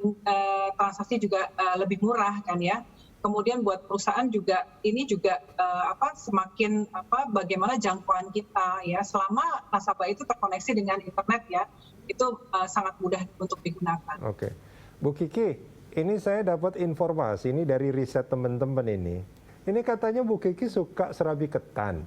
Speaker 3: transaksi juga lebih murah kan ya. Kemudian buat perusahaan juga ini juga semakin bagaimana jangkauan kita ya, selama nasabah itu terkoneksi dengan internet ya, itu sangat mudah untuk digunakan.
Speaker 1: Oke, Bu Kiki, ini saya dapat informasi ini dari riset teman-teman ini. Ini katanya Bu Kiki suka serabi ketan.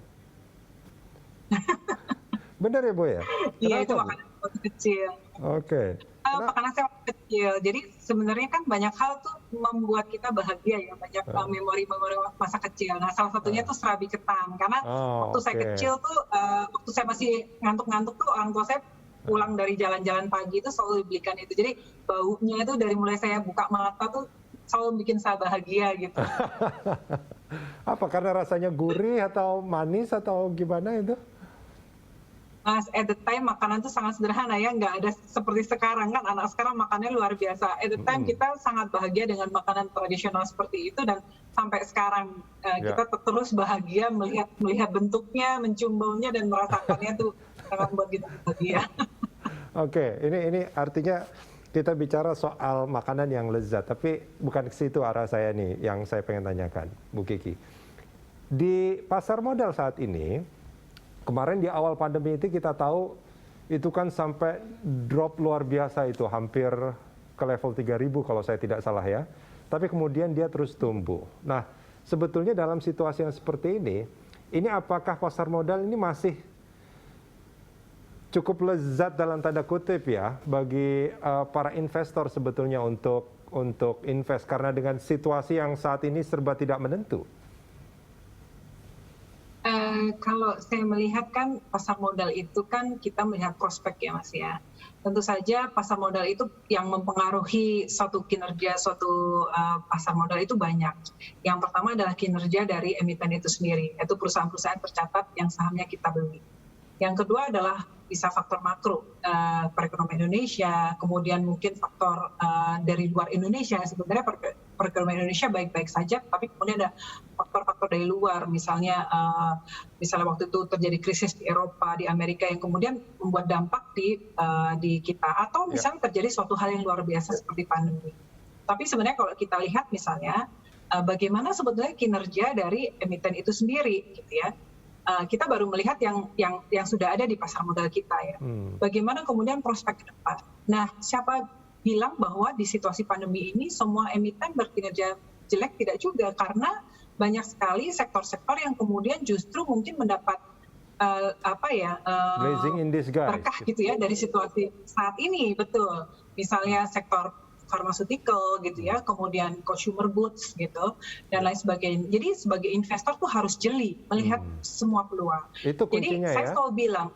Speaker 1: Benar ya, Bu ya?
Speaker 3: Iya, itu makanan waktu kecil.
Speaker 1: Oke.
Speaker 3: Makanan saya waktu kecil. Jadi sebenarnya kan banyak hal tuh membuat kita bahagia ya, banyak memori-memori masa kecil. Nah, salah satunya tuh serabi ketan. Karena waktu saya kecil tuh, waktu saya masih ngantuk-ngantuk tuh, orang tua saya pulang dari jalan-jalan pagi itu selalu dibelikan itu. Jadi baunya itu dari mulai saya buka mata tuh selalu bikin saya bahagia gitu.
Speaker 1: Apa karena rasanya gurih atau manis atau gimana itu?
Speaker 3: At the time makanan itu sangat sederhana ya, nggak ada seperti sekarang kan, anak sekarang makannya luar biasa. At the time kita sangat bahagia dengan makanan tradisional seperti itu, dan sampai sekarang kita terus bahagia melihat bentuknya, mencium baunya, dan merasakannya tuh sangat membuat kita bahagia.
Speaker 1: Oke, ini artinya kita bicara soal makanan yang lezat, tapi bukan ke situ arah saya nih yang saya pengen tanyakan, Bu Kiki. Di pasar modal saat ini, kemarin di awal pandemi itu kita tahu itu kan sampai drop luar biasa itu, hampir ke level 3.000 kalau saya tidak salah ya. Tapi kemudian dia terus tumbuh. Nah, sebetulnya dalam situasi yang seperti ini apakah pasar modal ini masih cukup lezat dalam tanda kutip ya bagi para investor sebetulnya untuk invest, karena dengan situasi yang saat ini serba tidak menentu?
Speaker 3: Kalau saya melihat kan pasar modal itu kan kita melihat prospek ya Mas ya. Tentu saja pasar modal itu yang mempengaruhi suatu kinerja suatu pasar modal itu banyak. Yang pertama adalah kinerja dari emiten itu sendiri, yaitu perusahaan-perusahaan tercatat yang sahamnya kita beli. Yang kedua adalah bisa faktor makro, perekonomian Indonesia, kemudian mungkin faktor dari luar Indonesia. Sebenarnya perekonomian Indonesia baik-baik saja, tapi kemudian ada faktor-faktor dari luar, misalnya waktu itu terjadi krisis di Eropa, di Amerika, yang kemudian membuat dampak di kita, atau misalnya terjadi suatu hal yang luar biasa seperti pandemi. Tapi sebenarnya kalau kita lihat misalnya bagaimana sebetulnya kinerja dari emiten itu sendiri, gitu ya. Kita baru melihat yang sudah ada di pasar modal kita ya. Bagaimana kemudian prospek ke depan. Nah, siapa bilang bahwa di situasi pandemi ini semua emiten berkinerja jelek? Tidak juga, karena banyak sekali sektor-sektor yang kemudian justru mungkin mendapat
Speaker 1: blessing in disguise,
Speaker 3: berkah gitu ya dari situasi saat ini, betul. Misalnya sektor pharmaceutical gitu ya, kemudian consumer goods gitu, dan lain sebagainya. Jadi sebagai investor tuh harus jeli melihat semua peluang.
Speaker 1: Itu kuncinya. Jadi
Speaker 3: saya selalu bilang,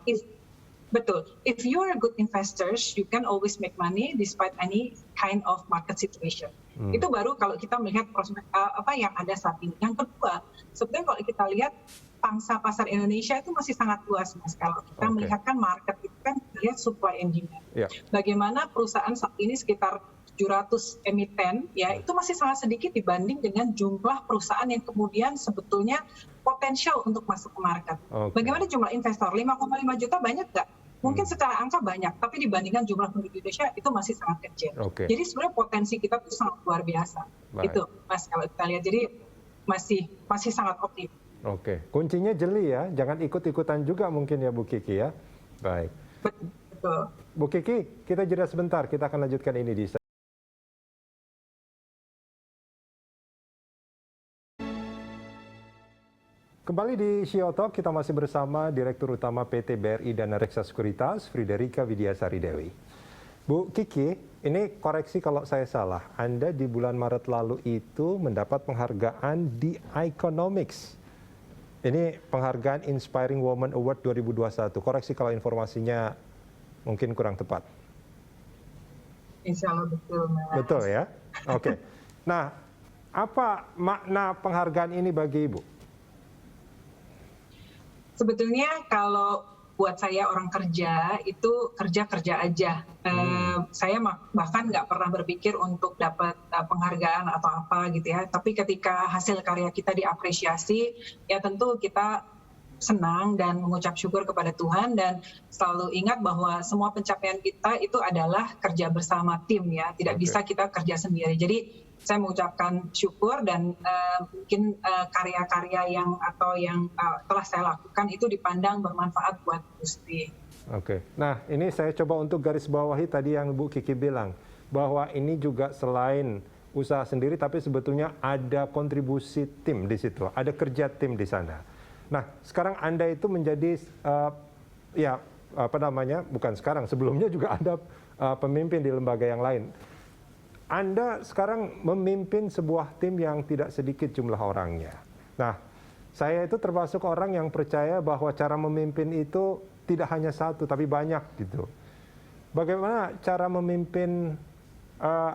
Speaker 3: betul, if you are good investors, you can always make money despite any kind of market situation. Itu baru kalau kita melihat prospek apa yang ada saat ini. Yang kedua, sebenarnya kalau kita lihat pangsa pasar Indonesia itu masih sangat luas, Mas. Kalau kita melihat kan market itu kan lihat supply and demand. Bagaimana perusahaan saat ini sekitar 700 emiten ya, itu masih sangat sedikit dibanding dengan jumlah perusahaan yang kemudian sebetulnya potensial untuk masuk ke market. Bagaimana jumlah investor? 5,5 juta banyak nggak? Mungkin secara angka banyak, tapi dibandingkan jumlah penduduk Indonesia itu masih sangat kecil. Jadi sebenarnya potensi kita itu sangat luar biasa. Itu Mas kalau kita lihat, jadi masih sangat optimis.
Speaker 1: Kuncinya jeli ya, jangan ikut-ikutan juga mungkin ya Bu Kiki ya. Baik.
Speaker 3: Betul.
Speaker 1: Bu Kiki, kita jeda sebentar, kita akan lanjutkan ini di Kembali di Shio Talk, kita masih bersama Direktur Utama PT BRI Dana Reksa Sekuritas, Friederika Widiasari Dewi. Bu Kiki, ini koreksi kalau saya salah. Anda di bulan Maret lalu itu mendapat penghargaan di Economics. Ini penghargaan Inspiring Woman Award 2021. Koreksi kalau informasinya mungkin kurang tepat.
Speaker 3: Insya Allah betul, Mas.
Speaker 1: Betul ya? Nah, apa makna penghargaan ini bagi Ibu?
Speaker 3: Sebetulnya kalau buat saya orang kerja itu kerja aja. Saya bahkan nggak pernah berpikir untuk dapat penghargaan atau apa gitu ya. Tapi ketika hasil karya kita diapresiasi, ya tentu kita senang dan mengucap syukur kepada Tuhan, dan selalu ingat bahwa semua pencapaian kita itu adalah kerja bersama tim ya, tidak bisa kita kerja sendiri. Jadi saya mengucapkan syukur dan mungkin karya-karya yang telah saya lakukan itu dipandang bermanfaat buat industri.
Speaker 1: Oke, nah ini saya coba untuk garis bawahi tadi yang Bu Kiki bilang, bahwa ini juga selain usaha sendiri tapi sebetulnya ada kontribusi tim di situ, ada kerja tim di sana. Nah, sekarang Anda itu menjadi bukan sekarang, sebelumnya juga ada pemimpin di lembaga yang lain. Anda sekarang memimpin sebuah tim yang tidak sedikit jumlah orangnya. Nah, saya itu termasuk orang yang percaya bahwa cara memimpin itu tidak hanya satu tapi banyak gitu. Bagaimana cara memimpin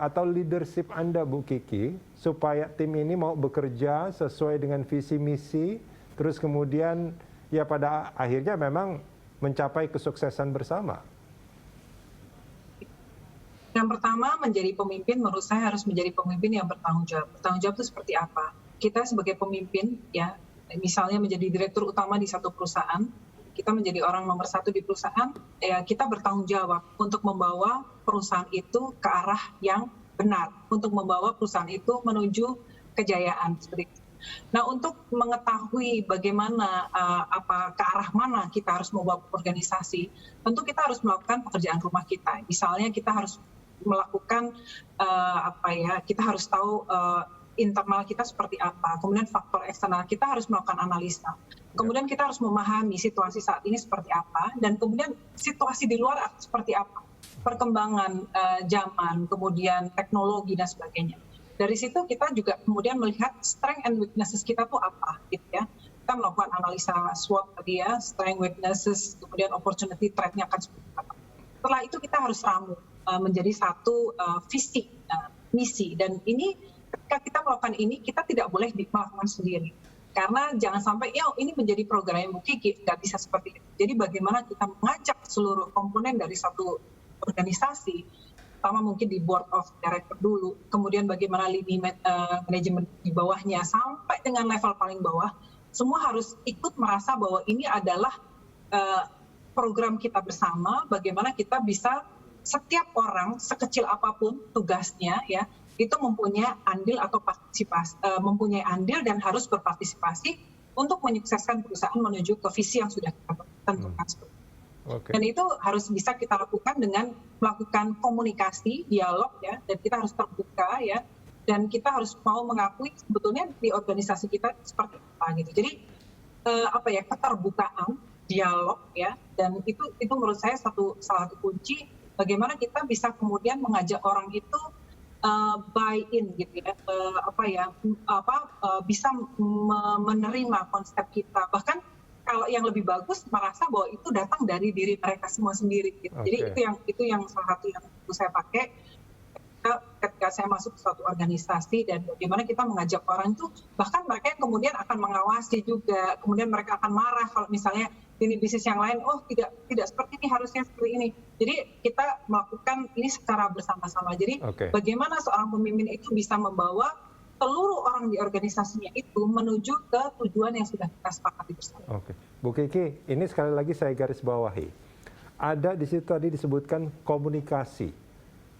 Speaker 1: atau leadership Anda, Bu Kiki, supaya tim ini mau bekerja sesuai dengan visi misi, terus kemudian ya pada akhirnya memang mencapai kesuksesan bersama?
Speaker 3: Yang pertama, menjadi pemimpin menurut saya harus menjadi pemimpin yang bertanggung jawab. Bertanggung jawab itu seperti apa? Kita sebagai pemimpin, ya, misalnya menjadi direktur utama di satu perusahaan, kita menjadi orang nomor satu di perusahaan, ya kita bertanggung jawab untuk membawa perusahaan itu ke arah yang benar, untuk membawa perusahaan itu menuju kejayaan seperti itu. Nah, untuk mengetahui bagaimana ke arah mana kita harus membawa organisasi, tentu kita harus melakukan pekerjaan rumah kita. Misalnya kita harus melakukan kita harus tahu internal kita seperti apa, kemudian faktor eksternal kita harus melakukan analisa. Kemudian kita harus memahami situasi saat ini seperti apa, dan kemudian situasi di luar seperti apa, perkembangan zaman, kemudian teknologi dan sebagainya. Dari situ kita juga kemudian melihat strength and weaknesses kita tuh apa, gitu ya. Kita melakukan analisa SWOT tadi ya, strength, weaknesses, kemudian opportunity, threat-nya akan seperti apa. Setelah itu kita harus ramu menjadi satu visi, misi, dan ini ketika kita melakukan ini kita tidak boleh melakukan sendiri. Karena jangan sampai ini menjadi program Bu Kiki, nggak bisa seperti itu. Jadi bagaimana kita mengajak seluruh komponen dari satu organisasi, pertama mungkin di board of director dulu, kemudian bagaimana lini manajemen di bawahnya sampai dengan level paling bawah, semua harus ikut merasa bahwa ini adalah program kita bersama, bagaimana kita bisa setiap orang sekecil apapun tugasnya ya, itu mempunyai andil atau mempunyai andil dan harus berpartisipasi untuk menyukseskan perusahaan menuju ke visi yang sudah kita tentukan. Okay. Dan itu harus bisa kita lakukan dengan melakukan komunikasi, dialog ya, dan kita harus terbuka ya, dan kita harus mau mengakui sebetulnya di organisasi kita seperti apa gitu. Jadi keterbukaan, dialog ya, dan itu menurut saya salah satu kunci bagaimana kita bisa kemudian mengajak orang itu buy-in gitu ya, bisa menerima konsep kita. Bahkan kalau yang lebih bagus merasa bahwa itu datang dari diri mereka semua sendiri gitu. Okay. Jadi itu yang salah satu yang saya pakai ketika saya masuk ke suatu organisasi, dan bagaimana kita mengajak orang itu, bahkan mereka yang kemudian akan mengawasi juga, kemudian mereka akan marah kalau misalnya ini bisnis yang lain, tidak seperti ini, harusnya seperti ini. Jadi kita melakukan ini secara bersama-sama. Jadi bagaimana seorang pemimpin itu bisa membawa seluruh orang di organisasinya itu menuju ke tujuan yang sudah kita sepakati bersama. Oke,
Speaker 1: Bu Kiki, ini sekali lagi saya garis bawahi. Ada di situ tadi disebutkan komunikasi,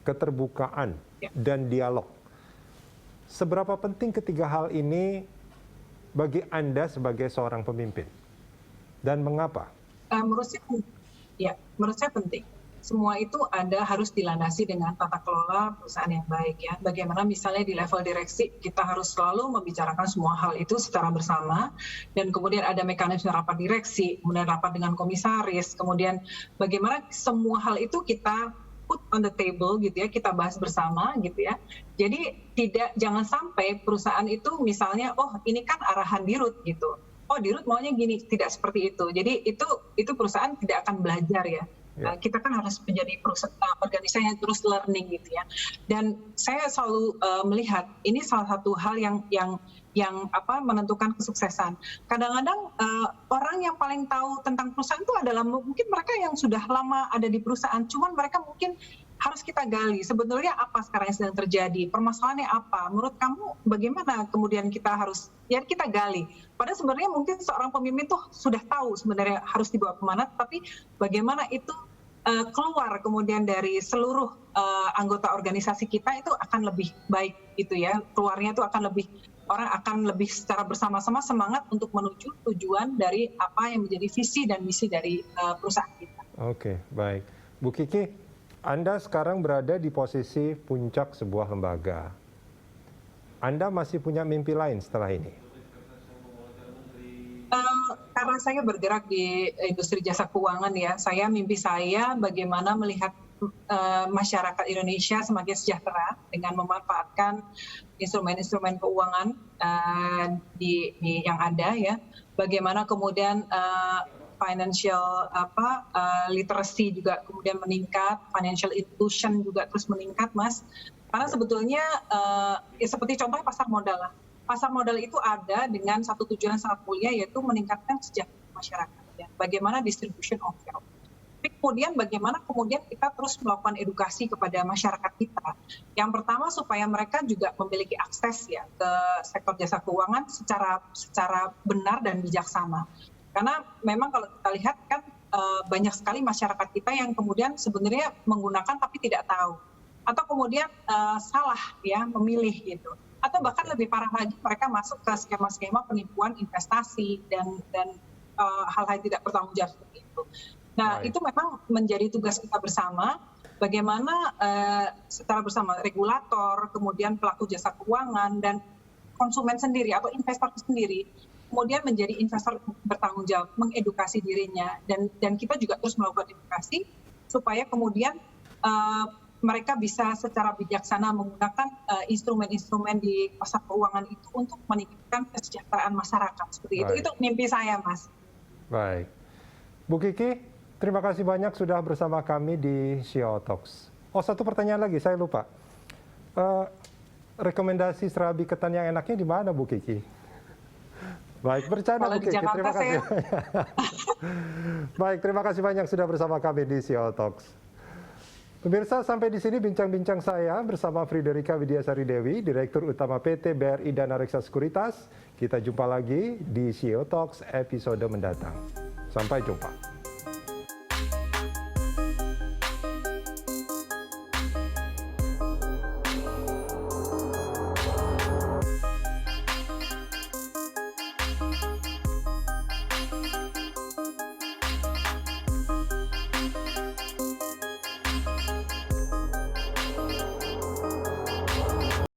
Speaker 1: keterbukaan, dan dialog. Seberapa penting ketiga hal ini bagi Anda sebagai seorang pemimpin? Dan mengapa?
Speaker 3: Menurut saya penting. Semua itu harus dilandasi dengan tata kelola perusahaan yang baik ya. Bagaimana misalnya di level direksi kita harus selalu membicarakan semua hal itu secara bersama, dan kemudian ada mekanisme rapat direksi, kemudian rapat dengan komisaris, kemudian bagaimana semua hal itu kita put on the table gitu ya, kita bahas bersama gitu ya. Jadi jangan sampai perusahaan itu misalnya ini kan arahan dirut gitu. Dirut maunya gini, tidak seperti itu. Jadi itu perusahaan tidak akan belajar ya. Kita kan harus menjadi organisasi yang terus learning gitu ya. Dan saya selalu melihat ini salah satu hal yang menentukan kesuksesan. Kadang-kadang orang yang paling tahu tentang perusahaan itu adalah mungkin mereka yang sudah lama ada di perusahaan, cuman mereka mungkin harus kita gali sebenarnya apa sekarang yang sedang terjadi, permasalahannya apa, menurut kamu bagaimana kemudian kita harus, ya kita gali. Padahal sebenarnya mungkin seorang pemimpin tuh sudah tahu sebenarnya harus dibawa kemana, tapi bagaimana itu keluar kemudian dari seluruh anggota organisasi kita itu akan lebih baik gitu ya, keluarnya itu akan lebih, orang akan lebih secara bersama-sama semangat untuk menuju tujuan dari apa yang menjadi visi dan misi dari perusahaan kita.
Speaker 1: Oke, baik. Bu Kiki, Anda sekarang berada di posisi puncak sebuah lembaga. Anda masih punya mimpi lain setelah ini?
Speaker 3: Karena saya bergerak di industri jasa keuangan ya, mimpi saya bagaimana melihat masyarakat Indonesia semakin sejahtera dengan memanfaatkan instrumen-instrumen keuangan yang ada ya. Bagaimana kemudian financial literacy juga kemudian meningkat, financial inclusion juga terus meningkat, Mas. Karena sebetulnya ya seperti contohnya pasar modal lah. Pasar modal itu ada dengan satu tujuan yang sangat mulia, yaitu meningkatkan kesejahteraan masyarakat. Ya. Bagaimana distribution of wealth. Tapi kemudian bagaimana kemudian kita terus melakukan edukasi kepada masyarakat kita. Yang pertama supaya mereka juga memiliki akses ya ke sektor jasa keuangan secara benar dan bijaksana. Karena memang kalau kita lihat kan banyak sekali masyarakat kita yang kemudian sebenarnya menggunakan tapi tidak tahu. Atau kemudian salah ya memilih gitu. Atau bahkan lebih parah lagi mereka masuk ke skema-skema penipuan investasi dan hal-hal yang tidak bertanggung jawab seperti itu. Nah itu memang menjadi tugas kita bersama. Bagaimana secara bersama regulator, kemudian pelaku jasa keuangan dan konsumen sendiri atau investor sendiri kemudian menjadi investor bertanggung jawab, mengedukasi dirinya, dan kita juga terus melakukan edukasi supaya kemudian mereka bisa secara bijaksana menggunakan instrumen-instrumen di pasar keuangan itu untuk meningkatkan kesejahteraan masyarakat seperti itu. Itu mimpi saya, Mas.
Speaker 1: Baik, Bu Kiki, terima kasih banyak sudah bersama kami di CEO Talks. Oh, satu pertanyaan lagi, saya lupa. Rekomendasi serabi ketan yang enaknya di mana, Bu Kiki? Baik, bercanda Bu Kiki, terima kasih. Baik, terima kasih banyak sudah bersama kami di CEO Talks. Pemirsa, sampai di sini bincang-bincang saya bersama Friederika Widiasari Dewi, Direktur Utama PT BRI Dana Reksa Sekuritas. Kita jumpa lagi di CEO Talks episode mendatang. Sampai jumpa.